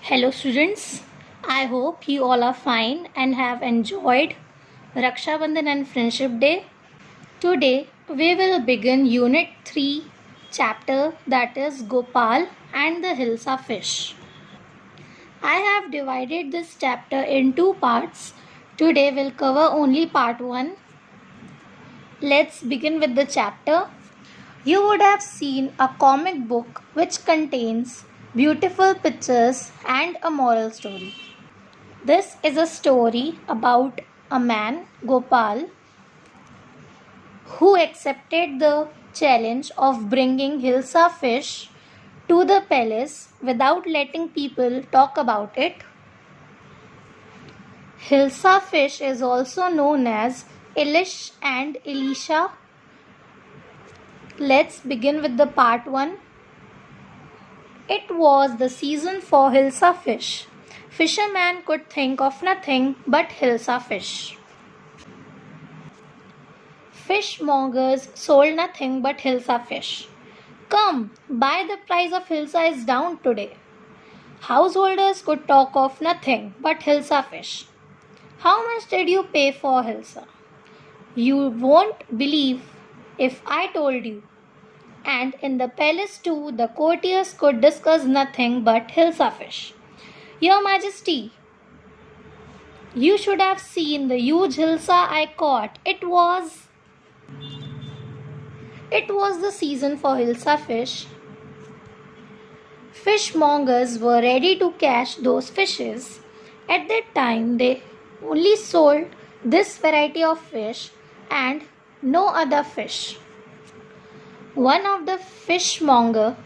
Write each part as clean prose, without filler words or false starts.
Hello students, I hope you all are fine and have enjoyed Raksha Bandhan and Friendship Day. Today we will begin Unit 3 chapter, that is Gopal and the Hilsa fish. I have divided this chapter in two parts. Today we'll cover only part 1. Let's begin with the chapter. You would have seen a comic book which contains beautiful pictures and a moral story. This is a story about a man, Gopal, who accepted the challenge of bringing Hilsa fish to the palace without letting people talk about it. Hilsa fish is also known as Ilish and Elisha. Let's begin with the part 1. It was the season for Hilsa fish. Fisherman could think of nothing but Hilsa fish. Fishmongers sold nothing but Hilsa fish. Come, buy, the price of Hilsa is down today. Householders could talk of nothing but Hilsa fish. How much did you pay for Hilsa? You won't believe if I told you. And in the palace too, the courtiers could discuss nothing but Hilsa fish. Your Majesty, you should have seen the huge Hilsa I caught. It was the season for Hilsa fish. Fishmongers were ready to catch those fishes. At that time, they only sold this variety of fish and no other fish. One of the fishmonger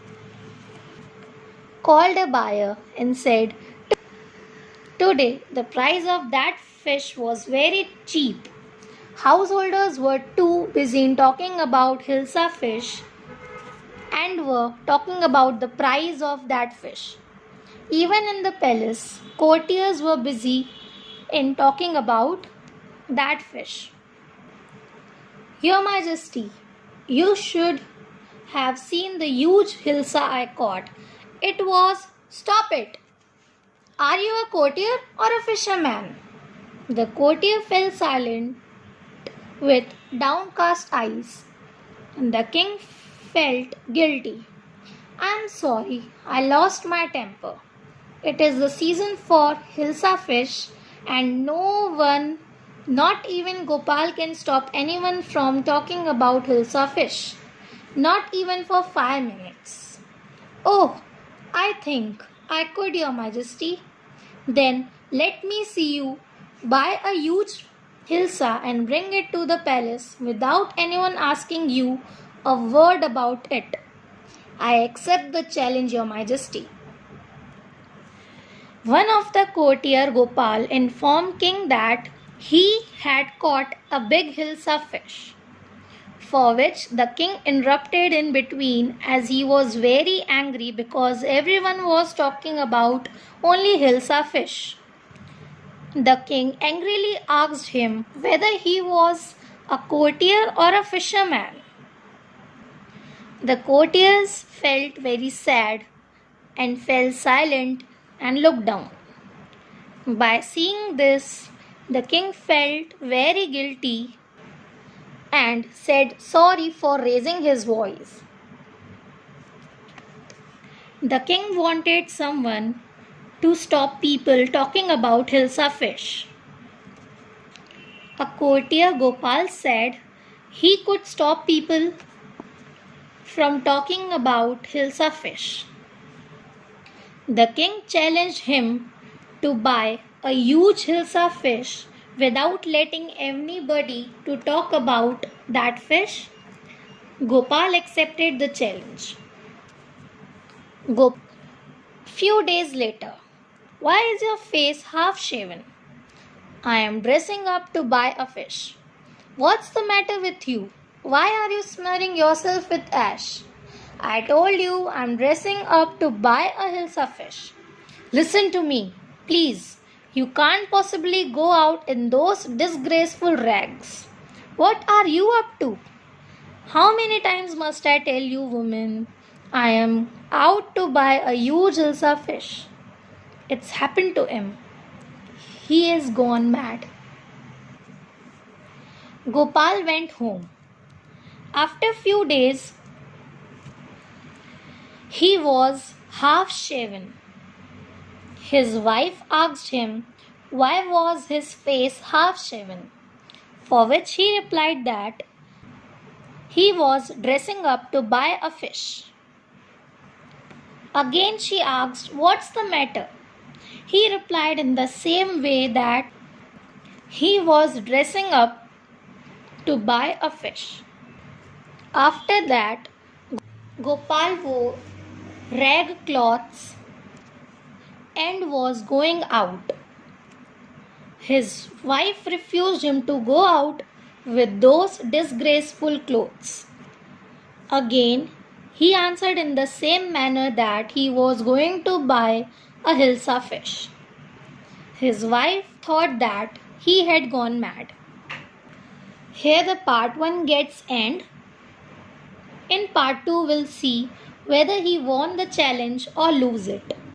called a buyer and said, "Today the price of that fish was very cheap." Householders were too busy in talking about Hilsa fish and were talking about the price of that fish. Even in the palace, courtiers were busy in talking about that fish. Your Majesty, you should have seen the huge Hilsa I caught. It was... Stop it! Are you a courtier or a fisherman? The courtier fell silent with downcast eyes. The king felt guilty. I am sorry, I lost my temper. It is the season for Hilsa fish and no one, not even Gopal, can stop anyone from talking about Hilsa fish. Not even for 5 minutes. Oh, I think I could, Your Majesty. Then let me see you buy a huge Hilsa and bring it to the palace without anyone asking you a word about it. I accept the challenge, Your Majesty. One of the courtier, Gopal, informed king that he had caught a big Hilsa fish, for which the king interrupted in between as he was very angry because everyone was talking about only Hilsa fish. The king angrily asked him whether he was a courtier or a fisherman. The courtiers felt very sad and fell silent and looked down. By seeing this, the king felt very guilty and said sorry for raising his voice. The king wanted someone to stop people talking about Hilsa fish. A courtier, Gopal, said he could stop people from talking about Hilsa fish. The king challenged him to buy a huge Hilsa fish without letting anybody to talk about that fish. Gopal accepted the challenge. Few days later. Why is your face half shaven? I am dressing up to buy a fish. What's the matter with you? Why are you smearing yourself with ash? I told you I'm dressing up to buy a Hilsa fish. Listen to me, please. You can't possibly go out in those disgraceful rags. What are you up to? How many times must I tell you, woman? I am out to buy a huge Hilsa fish. it's happened to him. He is gone mad. Gopal went home. After few days, he was half shaven. His wife asked him why was his face half shaven, for which he replied that he was dressing up to buy a fish. Again she asked, "What's the matter?" He replied in the same way that he was dressing up to buy a fish. After that, Gopal wore rag cloths and was going out. His wife refused him to go out with those disgraceful clothes. Again, he answered in the same manner that he was going to buy a Hilsa fish. His wife thought that he had gone mad. Here the part 1 gets end. In part 2 we'll see whether he won the challenge or lose it.